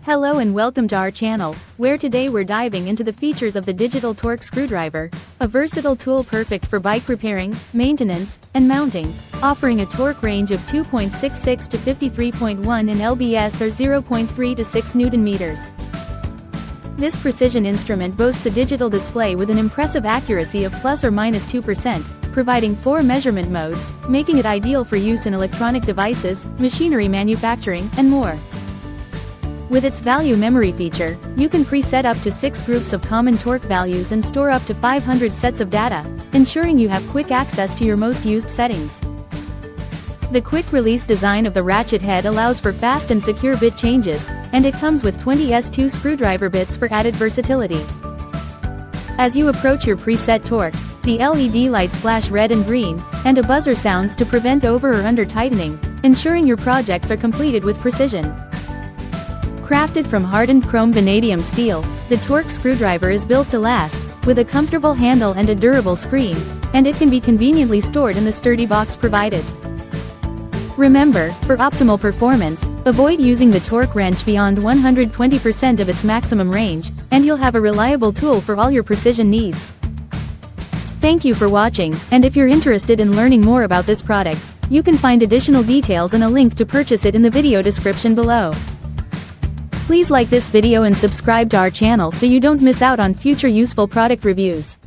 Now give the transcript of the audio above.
Hello and welcome to our channel, where today we're diving into the features of the digital torque screwdriver, a versatile tool perfect for bike repairing, maintenance, and mounting, offering a torque range of 2.66 to 53.1 in lbs or 0.3 to 6 Newton meters. This precision instrument boasts a digital display with an impressive accuracy of plus or minus 2%, providing 4 measurement modes, making it ideal for use in electronic devices, machinery manufacturing, and more. With its value memory feature, you can preset up to 6 groups of common torque values and store up to 500 sets of data, ensuring you have quick access to your most used settings. The quick-release design of the ratchet head allows for fast and secure bit changes, and it comes with 20 S2 screwdriver bits for added versatility. As you approach your preset torque, the LED lights flash red and green, and a buzzer sounds to prevent over or under tightening, ensuring your projects are completed with precision. Crafted from hardened chrome vanadium steel, the torque screwdriver is built to last, with a comfortable handle and a durable screen, and it can be conveniently stored in the sturdy box provided. Remember, for optimal performance, avoid using the torque wrench beyond 120% of its maximum range, and you'll have a reliable tool for all your precision needs. Thank you for watching, and if you're interested in learning more about this product, you can find additional details and a link to purchase it in the video description below. Please like this video and subscribe to our channel so you don't miss out on future useful product reviews.